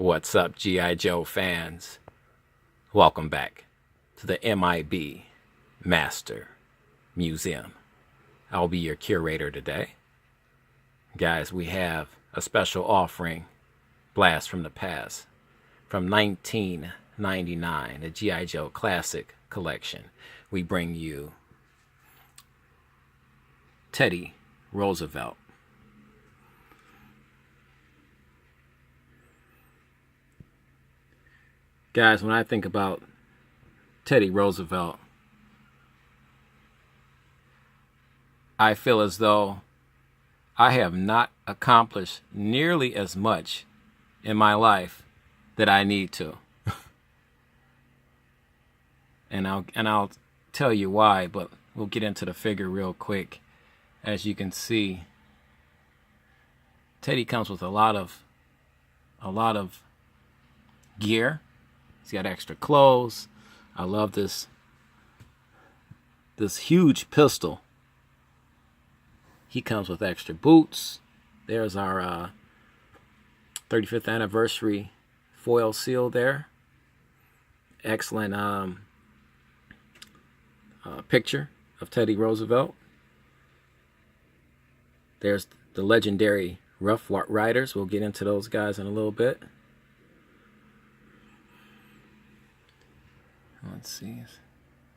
What's up, G.I. Joe fans? Welcome back to the M.I.B. Master Museum. I'll be your curator today. Guys, we have a special offering, Blast from the Past, from 1999, the G.I. Joe Classic Collection. We bring you Teddy Roosevelt. Guys, when I think about Teddy Roosevelt, I feel as though I have not accomplished nearly as much in my life that I need to. and I'll tell you why, but we'll get into the figure real quick. As you can see, Teddy comes with a lot of gear. He's got extra clothes. I love this huge pistol. He comes with extra boots. There's our 35th anniversary foil seal there. Excellent picture of Teddy Roosevelt. There's the legendary Rough Riders. We'll get into those guys in a little bit. Let's see.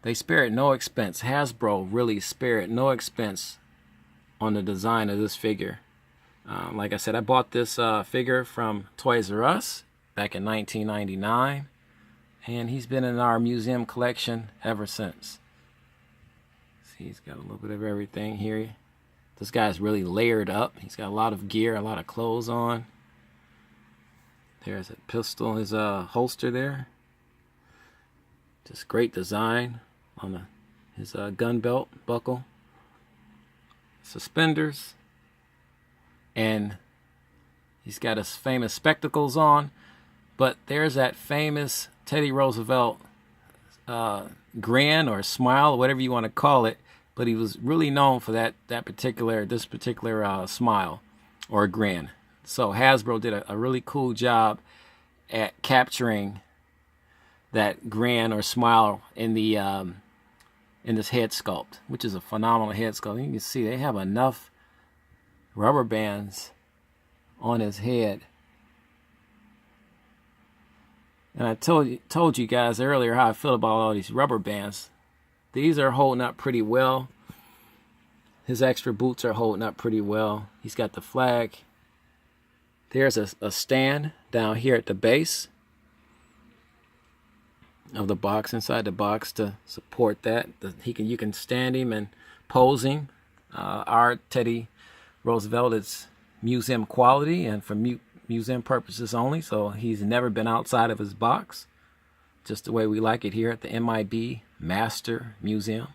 They spared no expense. Hasbro really spared no expense on the design of this figure. Like I said, I bought this figure from Toys R Us back in 1999, and he's been in our museum collection ever since. See, he's got a little bit of everything here. This guy's really layered up. He's got a lot of gear, a lot of clothes on. There's a pistol, his holster there. Just great design on his gun belt buckle. Suspenders. And he's got his famous spectacles on. But there's that famous Teddy Roosevelt grin or smile, or whatever you want to call it. But he was really known for this particular smile or grin. So Hasbro did a really cool job at capturing that grin or smile in the in this head sculpt, which is a phenomenal head sculpt. You can see they have enough rubber bands on his head. And I told you guys earlier how I feel about all these rubber bands. These are holding up pretty well. His extra boots are holding up pretty well. He's got the flag. There's a stand down here at the base of the box, inside the box, to support that. You can stand him and pose him. Our Teddy Roosevelt is museum quality and for museum purposes only, so he's never been outside of his box. Just the way we like it here at the M.I.B. Master Museum.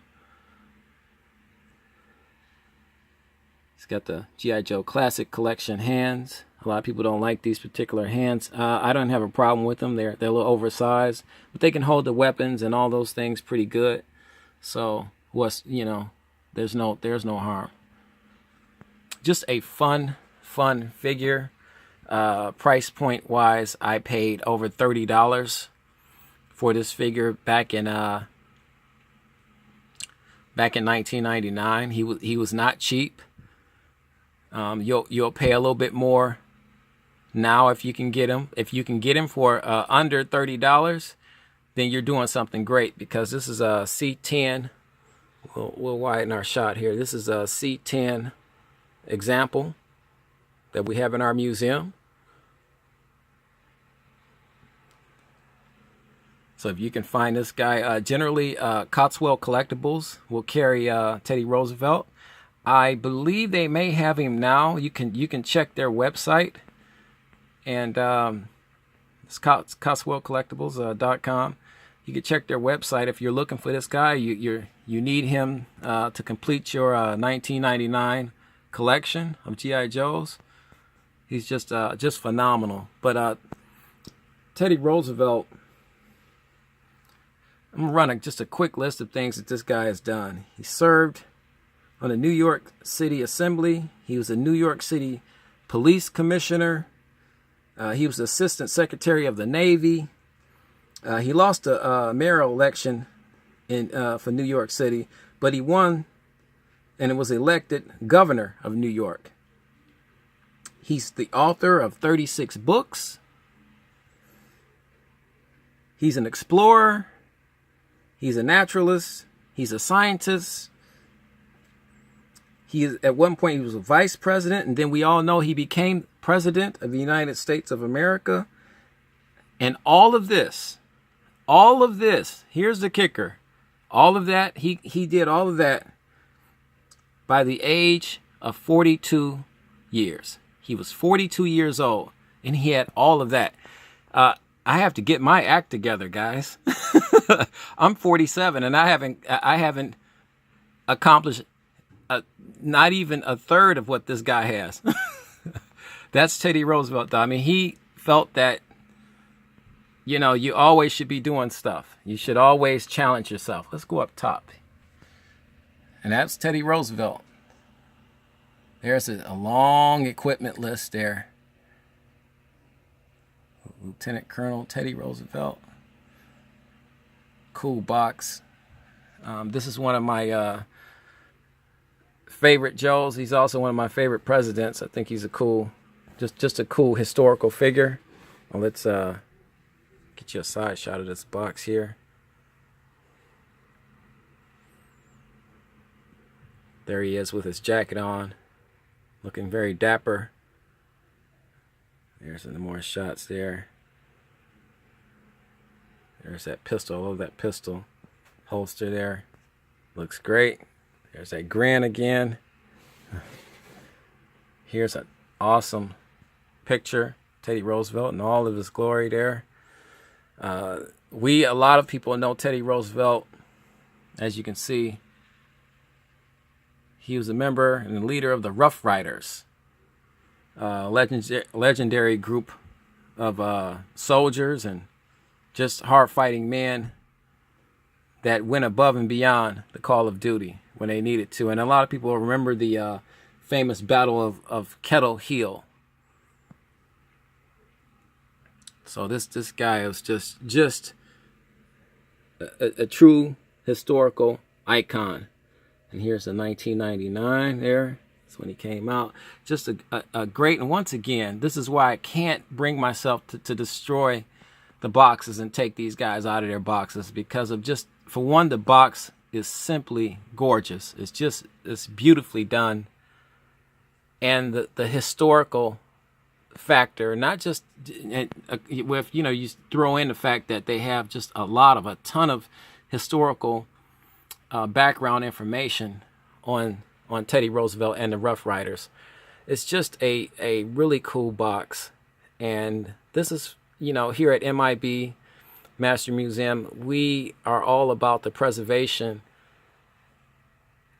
He's got the G.I. Joe Classic Collection hands. A lot of people don't like these particular hands. I don't have a problem with them. They're a little oversized, but they can hold the weapons and all those things pretty good. So there's no harm. Just a fun figure. Price point wise, I paid over $30 for this figure back in 1999. He was not cheap. You'll pay a little bit more now if you can get him. If you can get him for under $30, then you're doing something great, because this is a C10. We'll widen our shot here. This is a C10 example that we have in our museum. So if you can find this guy, generally Cotswold Collectibles will carry Teddy Roosevelt. I believe they may have him now. You can check their website, and it's CotswoldCollectibles.com. You can check their website if you're looking for this guy. You need him to complete your 1999 collection of G.I. Joes. He's just phenomenal. But Teddy Roosevelt, I'm gonna run just a quick list of things that this guy has done. He served on the New York City Assembly. He was a New York City Police Commissioner. He was Assistant Secretary of the Navy. He lost a mayoral election for New York City, but he won and was elected governor of New York. He's the author of 36 books. He's an explorer. He's a naturalist. He's a scientist. At one point, he was a vice president, and then we all know he became president of the United States of America. And all of this, here's the kicker. All of that, he did all of that by the age of 42 years. He was 42 years old, and he had all of that. I have to get my act together, guys. I'm 47, and I haven't accomplished not even a third of what this guy has. That's Teddy Roosevelt, though. I mean, he felt that, you know, you always should be doing stuff. You should always challenge yourself. Let's go up top. And that's Teddy Roosevelt. There's a long equipment list there. Lieutenant Colonel Teddy Roosevelt. Cool box. This is one of my favorite Joes. He's also one of my favorite presidents. I think he's a cool, just a cool historical figure. Well, let's get you a side shot of this box here. There he is with his jacket on, looking very dapper. There's some more shots there. There's that pistol. I love that pistol holster there. Looks great. There's that grin again. Here's an awesome picture. Teddy Roosevelt in all of his glory there. A lot of people know Teddy Roosevelt. As you can see, he was a member and the leader of the Rough Riders, legendary group of soldiers and just hard-fighting men that went above and beyond the call of duty when they needed to. And a lot of people remember the famous Battle of Kettle Hill. So this guy was just a true historical icon. And here's the 1999 there. That's when he came out. Just a great, and once again, this is why I can't bring myself to destroy the boxes and take these guys out of their boxes, because of just, for one, the box is simply gorgeous. It's beautifully done. And the historical factor, not just with, you know, you throw in the fact that they have just a ton of historical background information on Teddy Roosevelt and the Rough Riders. It's just a really cool box. And this is, you know, here at M.I.B. Master Museum, we are all about the preservation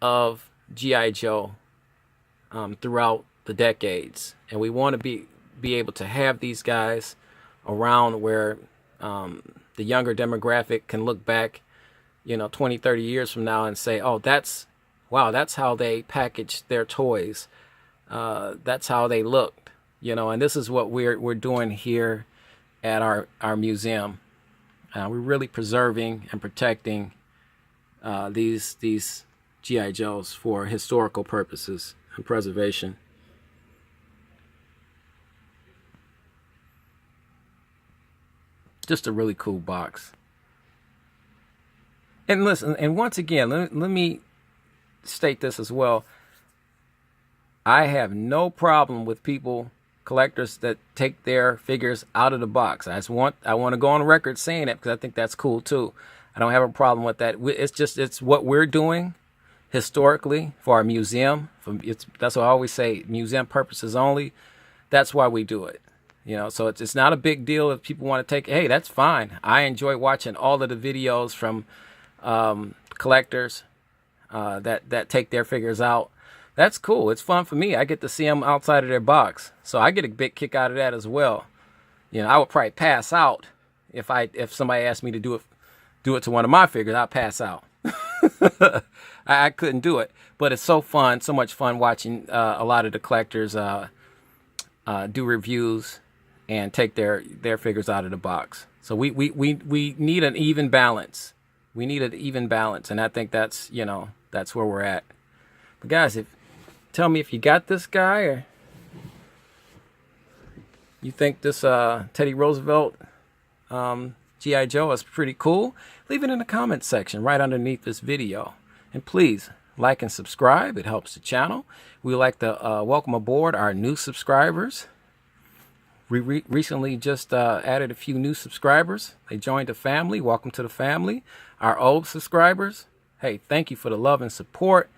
of Gi.Joe throughout the decades. And we want to be able to have these guys around where the younger demographic can look back, you know, 20, 30 years from now and say, oh, that's how they packaged their toys. That's how they looked, you know. And this is what we're doing here at our museum. We're really preserving and protecting these G.I. Joes for historical purposes and preservation. Just a really cool box. And listen, and once again, let me state this as well. I have no problem with collectors that take their figures out of the box. I want to go on record saying it, because I think that's cool too. I don't have a problem with that. It's what we're doing historically for our museum. That's what I always say, museum purposes only. That's why we do it. You know, so it's not a big deal if people want to take. Hey, that's fine. I enjoy watching all of the videos from collectors that take their figures out. That's cool. It's fun for me. I get to see them outside of their box, so I get a big kick out of that as well. You know, I would probably pass out if somebody asked me to do it to one of my figures. I'd pass out. I couldn't do it, but it's so fun, so much fun watching a lot of the collectors do reviews and take their figures out of the box. So we need an even balance. We need an even balance, and I think that's, you know, that's where we're at. But guys, tell me if you got this guy, or you think this Teddy Roosevelt G.I. Joe is pretty cool. Leave it in the comments section right underneath this video. And please like and subscribe. It helps the channel. We like to welcome aboard our new subscribers. We recently just added a few new subscribers. They joined the family. Welcome to the family. Our old subscribers, hey, thank you for the love and support.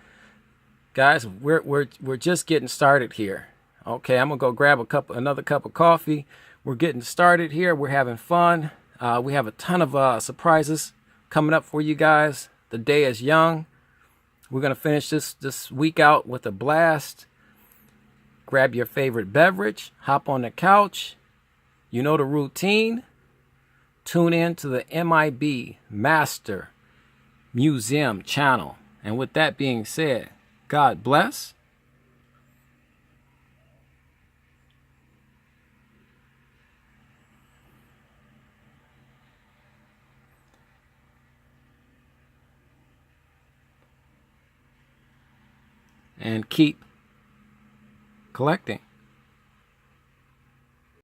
Guys, we're just getting started here. Okay, I'm gonna go grab another cup of coffee. We're getting started here. We're having fun. We have a ton of surprises coming up for you guys. The day is young. We're gonna finish this week out with a blast. Grab your favorite beverage, hop on the couch. You know the routine. Tune in to the M.I.B. Master Museum channel. And with that being said, God bless. And keep collecting.